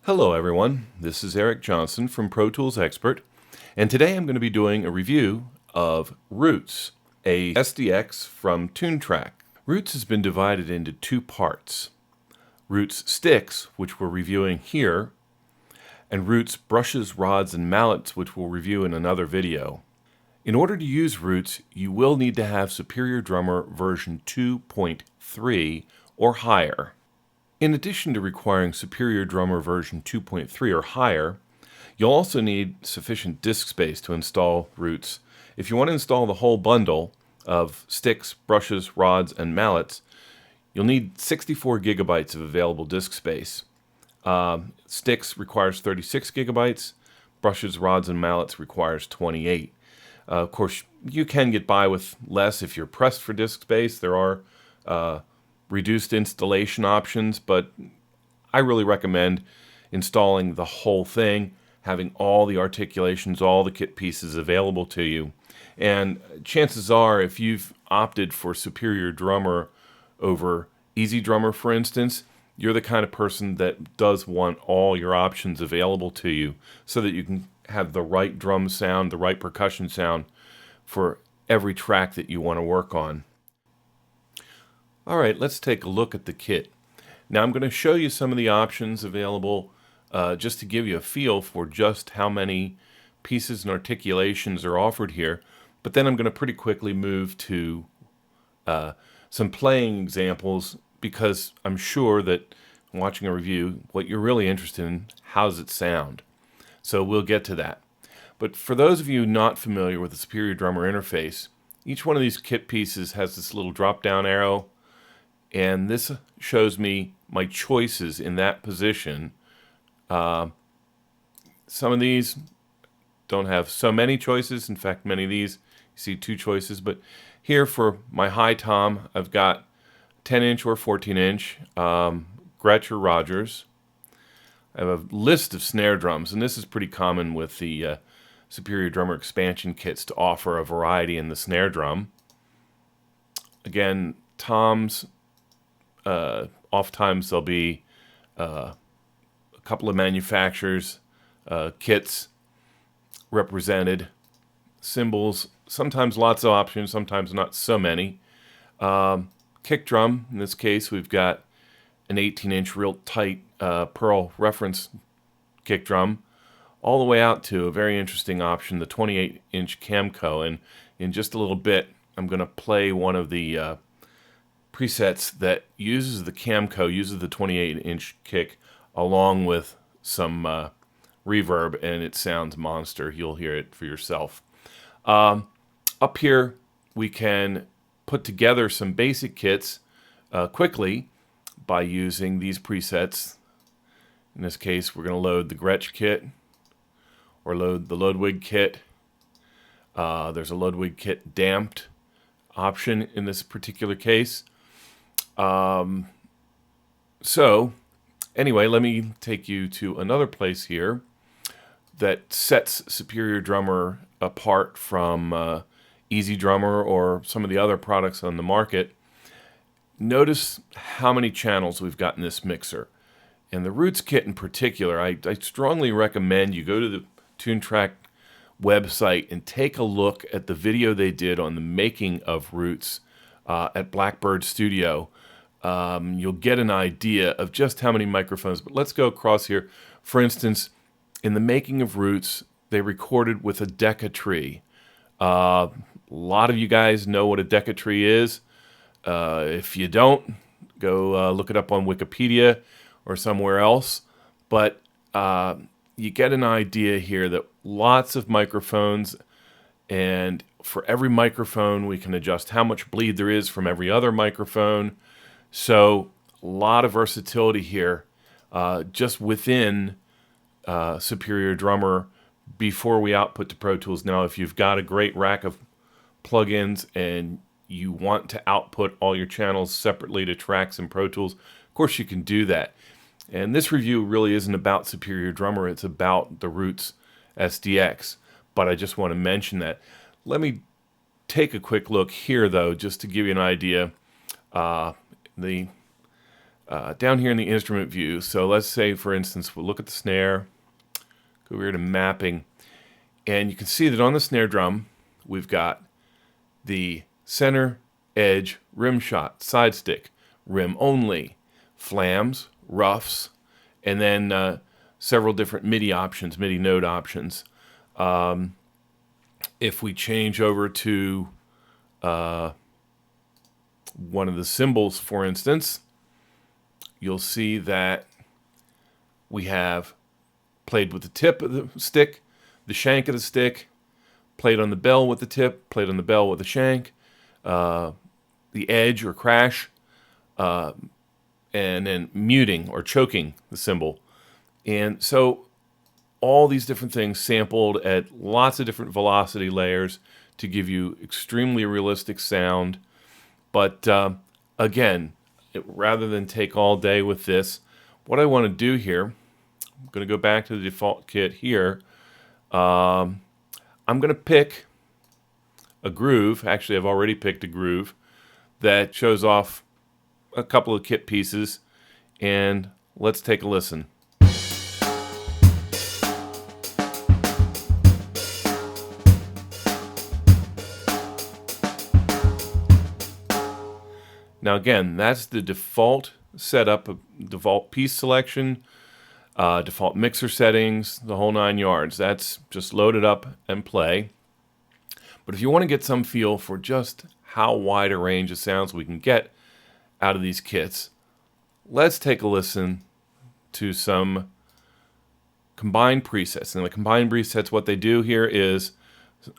Hello everyone, this is Eric Johnson from Pro Tools Expert, and today I'm going to be doing a review of Roots, a SDX from Toontrack. Roots has been divided into two parts. Roots Sticks, which we're reviewing here, and Roots Brushes, Rods, and Mallets, which we'll review in another video. In order to use Roots, you will need to have Superior Drummer version 2.3 or higher. In addition to requiring Superior Drummer version 2.3 or higher, you'll also need sufficient disk space to install Roots. If you want to install the whole bundle of sticks, brushes, rods, and mallets, you'll need 64 gigabytes of available disk space. Sticks requires 36 gigabytes, brushes, rods, and mallets requires 28. Of course, you can get by with less if you're pressed for disk space. There are reduced installation options, but I really recommend installing the whole thing, having all the articulations, all the kit pieces available to you. And chances are, if you've opted for Superior Drummer over Easy Drummer, for instance, you're the kind of person that does want all your options available to you so that you can have the right drum sound, the right percussion sound for every track that you want to work on. All right, let's take a look at the kit. Now I'm going to show you some of the options available just to give you a feel for just how many pieces and articulations are offered here. But then I'm going to pretty quickly move to some playing examples because I'm sure that watching a review, what you're really interested in, how does it sound? So we'll get to that. But for those of you not familiar with the Superior Drummer interface, each one of these kit pieces has this little drop-down arrow, and this shows me my choices in that position. Some of these don't have so many choices. In fact, many of these, you see two choices. But here for my high tom, I've got 10-inch or 14-inch, Gretsch or Rogers. I have a list of snare drums, and this is pretty common with the Superior Drummer expansion kits to offer a variety in the snare drum. Again, toms. Oftentimes there'll be a couple of manufacturers, kits represented, cymbals, sometimes lots of options, sometimes not so many. Kick drum, in this case we've got an 18-inch real tight Pearl reference kick drum, all the way out to a very interesting option, the 28-inch Camco. And in just a little bit I'm going to play one of the presets that uses the Camco, uses the 28-inch kick along with some reverb, and it sounds monster. You'll hear it for yourself. Up here we can put together some basic kits quickly by using these presets. In this case we're going to load the Gretsch kit or load the Ludwig kit. There's a Ludwig kit damped option in this particular case. So anyway, let me take you to another place here that sets Superior Drummer apart from Easy Drummer or some of the other products on the market. Notice how many channels we've got in this mixer. And the Roots kit in particular, I strongly recommend you go to the Toontrack website and take a look at the video they did on the making of Roots at Blackbird Studio. You'll get an idea of just how many microphones. But let's go across here. For instance, in the making of Roots, they recorded with a Decca tree. A lot of you guys know what a Decca tree is. If you don't, go look it up on Wikipedia or somewhere else. But you get an idea here that lots of microphones, and for every microphone we can adjust how much bleed there is from every other microphone. So a lot of versatility here just within Superior Drummer before we output to Pro Tools. Now if you've got a great rack of plugins and you want to output all your channels separately to tracks in Pro Tools, of course you can do that. And this review really isn't about Superior Drummer, it's about the Roots SDX. But I just want to mention that. Let me take a quick look here though, just to give you an idea. The down here in the instrument view, so let's say, for instance, we'll look at the snare, go over here to mapping, and you can see that on the snare drum, we've got the center, edge, rim shot, side stick, rim only, flams, roughs, and then several different MIDI options, MIDI note options. If we change over to one of the cymbals, for instance, you'll see that we have played with the tip of the stick, the shank of the stick, played on the bell with the tip, played on the bell with the shank, the edge or crash, and then muting or choking the cymbal. And so all these different things sampled at lots of different velocity layers to give you extremely realistic sound. But again, rather than take all day with this, what I want to do here, I'm going to go back to the default kit here. I'm going to pick a groove. Actually, I've already picked a groove that shows off a couple of kit pieces, and let's take a listen. Now again, that's the default setup, default piece selection, default mixer settings, the whole 9 yards. That's just load it up and play. But if you want to get some feel for just how wide a range of sounds we can get out of these kits, let's take a listen to some combined presets. And the combined presets, what they do here is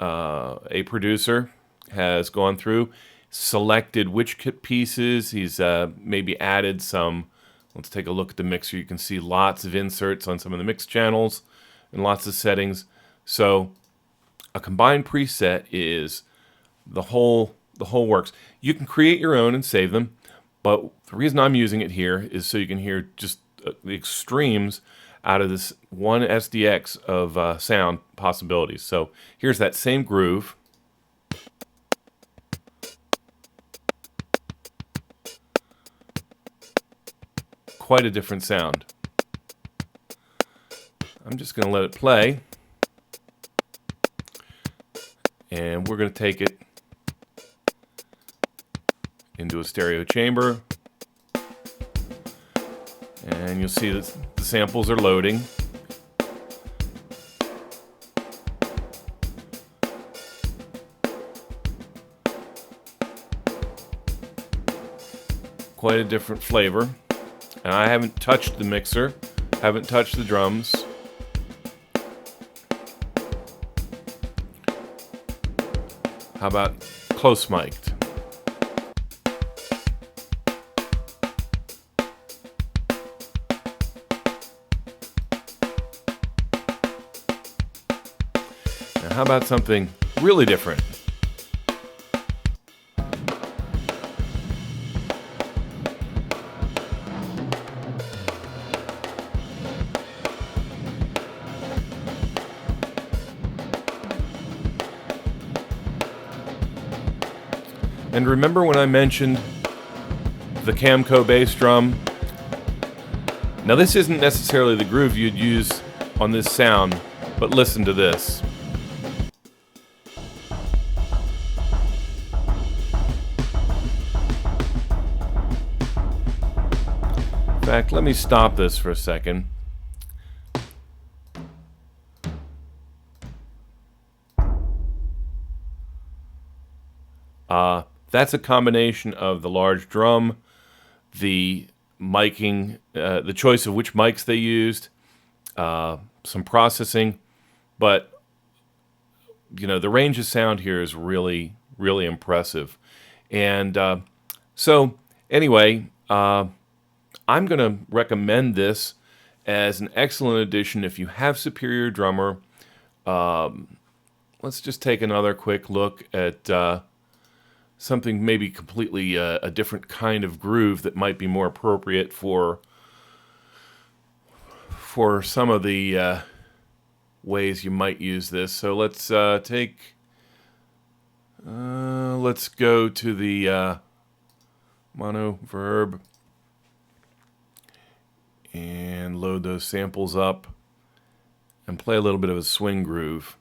a producer has gone through, selected which kit pieces. He's maybe added some. Let's take a look at the mixer. You can see lots of inserts on some of the mix channels and lots of settings. So a combined preset is the whole works. You can create your own and save them, but the reason I'm using it here is so you can hear just the extremes out of this one SDX of sound possibilities. So here's that same groove. Quite a different sound. I'm just going to let it play, and we're going to take it into a stereo chamber, and you'll see that the samples are loading. Quite a different flavor. And I haven't touched the mixer, haven't touched the drums. How about close mic'd? Now how about something really different? And remember when I mentioned the Camco bass drum? Now this isn't necessarily the groove you'd use on this sound, but listen to this. In fact, let me stop this for a second. That's a combination of the large drum, the miking, the choice of which mics they used, some processing, but you know, the range of sound here is really, really impressive. And so anyway, I'm going to recommend this as an excellent addition if you have Superior Drummer. Let's just take another quick look at something maybe completely a different kind of groove that might be more appropriate for some of the ways you might use this. So let's let's go to the mono verb. and load those samples up and play a little bit of a swing groove.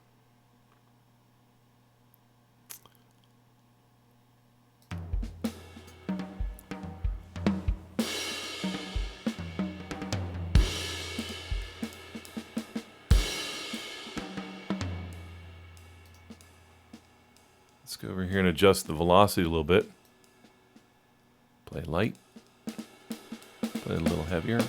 Let's go over here and adjust the velocity a little bit. Play light. Play a little heavier.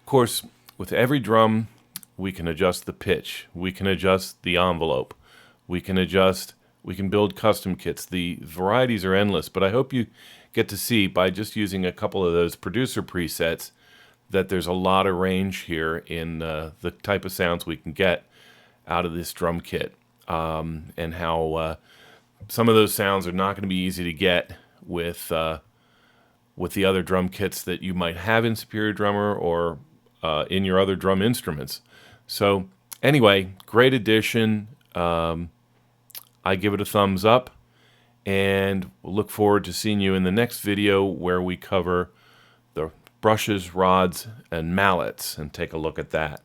Of course, with every drum, we can adjust the pitch, we can adjust the envelope, we can build custom kits. The varieties are endless, but I hope you get to see by just using a couple of those producer presets that there's a lot of range here in the type of sounds we can get out of this drum kit, and how some of those sounds are not going to be easy to get with the other drum kits that you might have in Superior Drummer or in your other drum instruments. So anyway, great addition. I give it a thumbs up, and we'll look forward to seeing you in the next video where we cover the brushes, rods, and mallets and take a look at that.